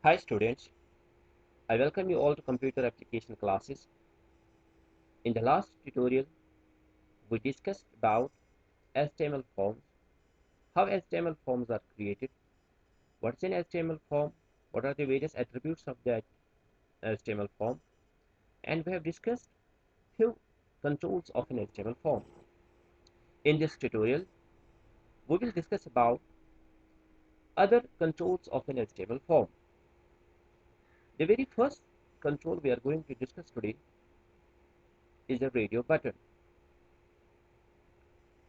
Hi students, I welcome you all to computer application classes. In the last tutorial, we discussed about HTML forms, how HTML forms are created, what's an HTML form, what are the various attributes of that HTML form, and we have discussed few controls of an HTML form. In this tutorial, we will discuss about other controls of an HTML form. The very first control we are going to discuss today is a radio button.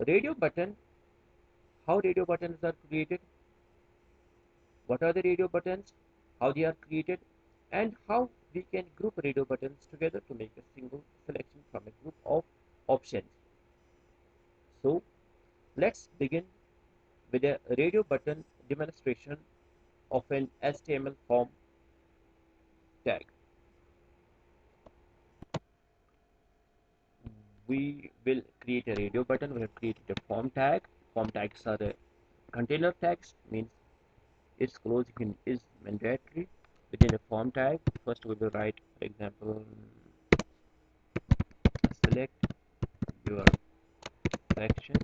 Radio button, how radio buttons are created, what are the radio buttons, how they are created, and how we can group radio buttons together to make a single selection from a group of options. So let's begin with a radio button demonstration of an HTML form tag. We will create a radio button. We have created a form tag. Form tags are a container tags, means its closing is mandatory within a form tag. First we will write, for example, select your section,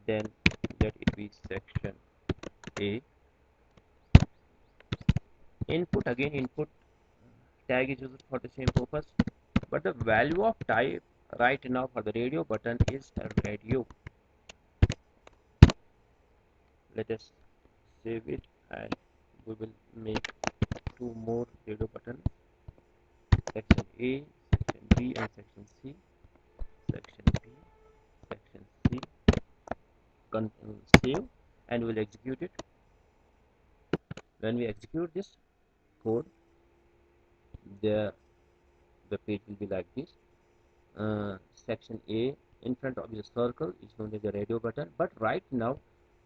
then let it be section A. Input, again input tag is used for the same purpose, but the value of type right now for the radio button is a radio. Let us save it and we will make two more radio buttons, section A, section B and section C. Section B, section C, save, and we'll execute it. When we execute this code, the page will be like this. Section A in front of the circle is known as the radio button, but right now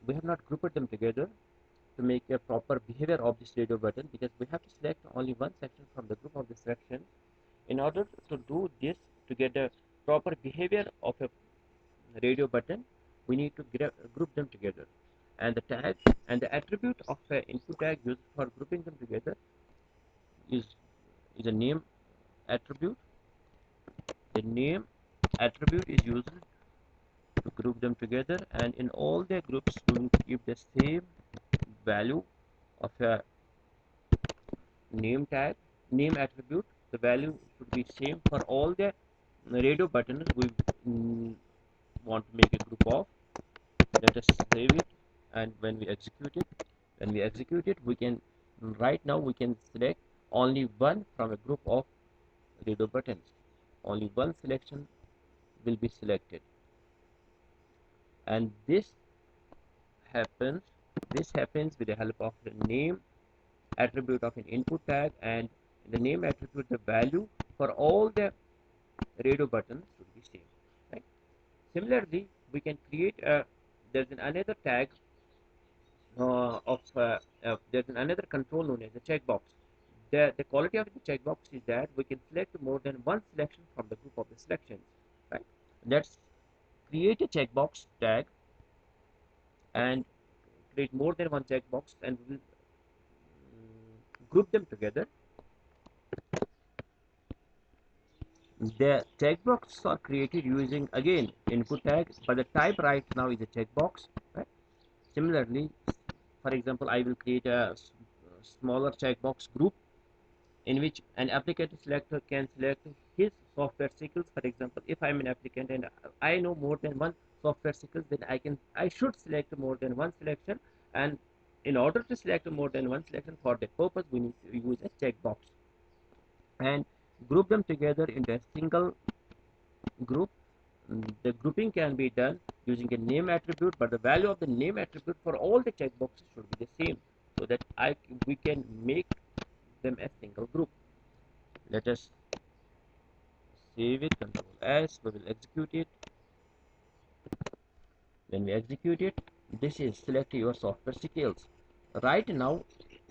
we have not grouped them together to make a proper behavior of this radio button, because we have to select only one section from the group of the section. In order to do this, to get a proper behavior of a radio button, we need to group them together, and the tag and the attribute of the input tag used for grouping them together is a name attribute. The name attribute is used to group them together, and in all the groups we will keep the same value of a name tag, name attribute. The value should be same for all the radio buttons we want to make a group of. Let us save it, and when we execute it, we can, right now we can select only one from a group of radio buttons. Only one selection will be selected, and happens this happens with the help of the name attribute of an input tag, and the name attribute, the value for all the radio buttons should be same, right? Similarly, we can create a there's another tag there's another control known as a checkbox. The quality of the checkbox is that we can select more than one selection from the group of the selections, right? Let's create a checkbox tag and create more than one checkbox, and we will group them together. The checkbox are created using, again, input tag, but the type right now is a checkbox, right? Similarly, for example, I will create a smaller checkbox group in which an applicant selector can select his software cycles. For example, if I'm an applicant and I know more than one software cycles, then I should select more than one selection, and in order to select more than one selection, for that purpose we need to use a checkbox and group them together into a single group. The grouping can be done using a name attribute, but the value of the name attribute for all the checkboxes should be the same, so that we can make them a single group. Let us save it, control S, we will execute it. When we execute it, this is select your software skills. Right now,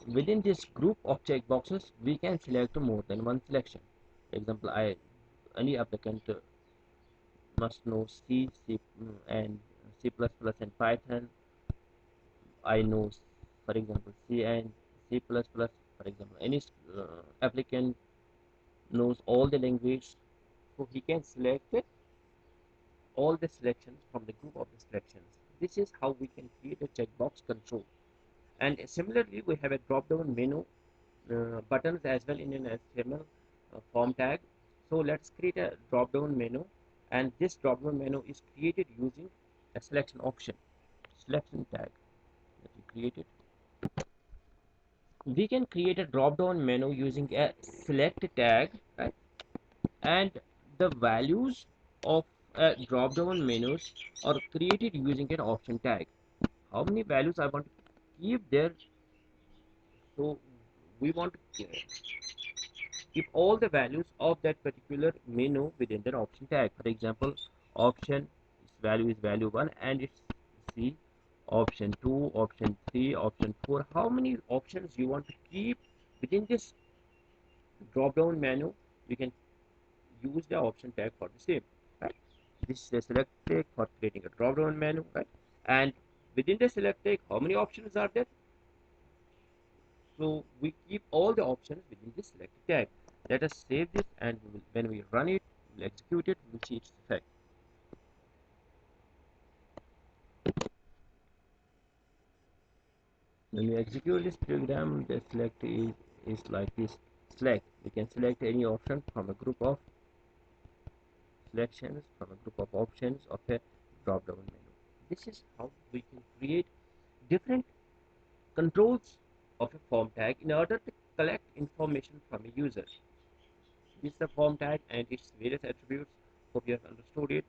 within this group of checkboxes, we can select more than one selection. For example, any applicant must know C, and C++ and Python. I know, for example, C and C++. For example, any applicant knows all the language, so he can select it, all the selections from the group of the selections. This is how we can create a checkbox control. And similarly, we have a drop-down menu buttons as well in an HTML form tag. So let's create a drop-down menu, and this drop-down menu is created using a selection option, selection tag that we created. We can create a drop-down menu using a select tag, right? And the values of drop-down menus are created using an option tag. How many values I want to keep there? So we want to keep all the values of that particular menu within the option tag. For example, option value is value 1 and it's C, option 2, option 3, option 4. How many options you want to keep within this drop down menu? You can use the option tag for the same, right? This is the select tag for creating a drop down menu, right? And within the select tag, how many options are there? So we keep all the options within this select tag. Let us save this, and when we run it, we'll execute it, we'll see its effect. When we execute this program, the select is like this. Select. We can select any option from a group of selections, from a group of options of a drop down menu. This is how we can create different controls of a form tag in order to collect information from a user. This is the form tag and its various attributes. Hope you have understood it.